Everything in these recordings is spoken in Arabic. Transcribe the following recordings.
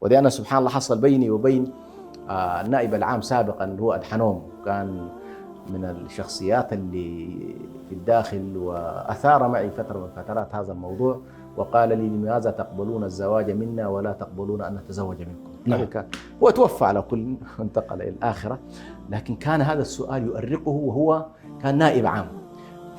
ودي أنا سبحان الله حصل بيني وبين النائب العام سابقا اللي هو أدحنوم، كان من الشخصيات اللي في الداخل، وأثار معي فترة من فترات هذا الموضوع، وقال لي لماذا تقبلون الزواج منا ولا تقبلون أن نتزوج منكم؟ نعم. هو توفى على كل وانتقل إلى الآخرة، لكن كان هذا السؤال يؤرقه وهو كان نائب عام.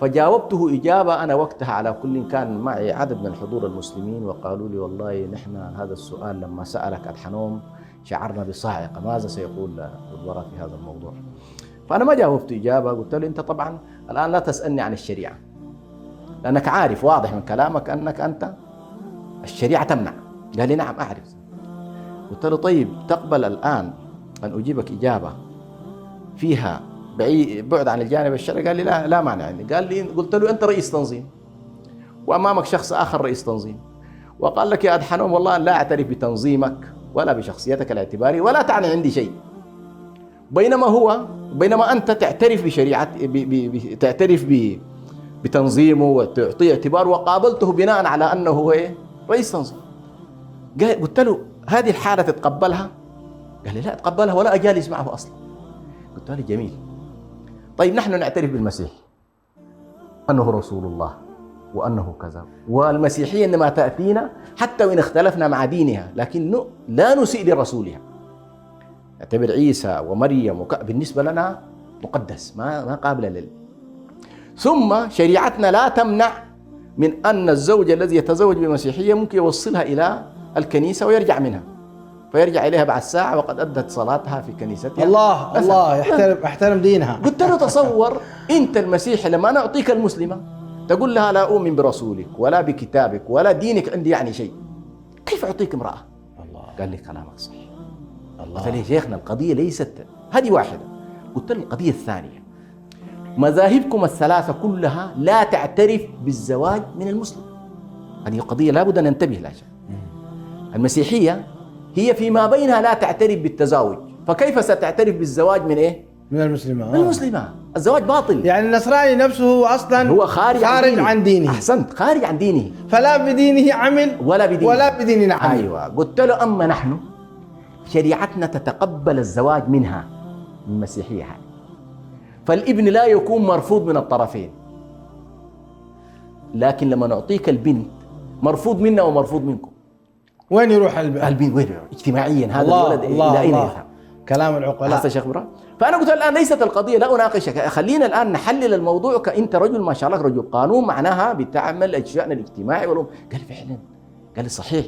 فجاوبته إجابة أنا وقتها على كل، كان معي عدد من الحضور المسلمين وقالوا لي والله نحن هذا السؤال لما سألك أدحنوم شعرنا بصاعقة، ماذا سيقول الوزراء في هذا الموضوع؟ فأنا ما جاوبت إجابة، قلت له أنت طبعا الآن لا تسألني عن الشريعة، لأنك عارف واضح من كلامك أنك أنت الشريعة تمنع. قال لي نعم أعرف. قلت له طيب تقبل الآن أن أجيبك إجابة فيها بعد عن الجانب الشرعي؟ قال لي لا مانع عندي. قال لي، قلت له أنت رئيس تنظيم وأمامك شخص آخر رئيس تنظيم، وقال لك يا أدحنوم والله لا أعترف بتنظيمك ولا بشخصيتك الاعتباري ولا تعني عندي شيء، بينما أنت تعترف بشريعة، تعترف بتنظيمه وتعطيه اعتبار، وقابلته بناء على أنه هو رئيس تنظيم. قلت له هذه الحالة تتقبلها؟ قال لي لا أتقبلها ولا أجالس معه أصلا. قلت له جميل، طيب نحن نعترف بالمسيح أنه رسول الله وأنه كذا، والمسيحية إنما تأتينا حتى وإن اختلفنا مع دينها، لكن لا نسيء لرسولها، نعتبر عيسى ومريم بالنسبة لنا مقدس، ما قابل ثم شريعتنا لا تمنع من أن الزوج الذي يتزوج بمسيحية ممكن يوصلها إلى الكنيسة ويرجع منها، فيرجع إليها بعد ساعة وقد أدت صلاتها في كنيستها. الله احترم دينها. قلت له تصور أنت المسيحي لما أنا أعطيك المسلمة تقول لها لا أؤمن برسولك ولا بكتابك ولا دينك عندي يعني شيء، كيف أعطيك امرأة؟ الله. قال لي كلامك صحيح. الله. قلت له يا شيخنا القضية ليست هذه واحدة. قلت له القضية الثانية، مذاهبكم الثلاثة كلها لا تعترف بالزواج من المسلم، هذه قضية لابد أن ننتبه لها. المسيحية هي فيما بينها لا تعترف بالتزاوج، فكيف ستعترف بالزواج من إيه؟ من المسلمة. من المسلمة. الزواج باطل. يعني النصراني نفسه هو أصلا هو خارج عن دينه. أحسنت، خارج عن دينه، فلا بدينه عمل ولا بديننا عمل. أيوة. قلت له أما نحن شريعتنا تتقبل الزواج منها من المسيحية هذه، فالابن لا يكون مرفوض من الطرفين، لكن لما نعطيك البنت مرفوض منا ومرفوض منكم. وين يروح البنت؟ وين يروح اجتماعيا هذا الولد إلى أين يذهب؟ كلام العقلاء. حتى شيخ إبراهيم. فأنا قلت الآن ليست القضية، لا أناقشك، خلينا الآن نحلل الموضوع. كأنت رجل ما شاء الله رجل قانون، معناها بتعمل الشأن الاجتماعي قال فعلا، قال لي صحيح.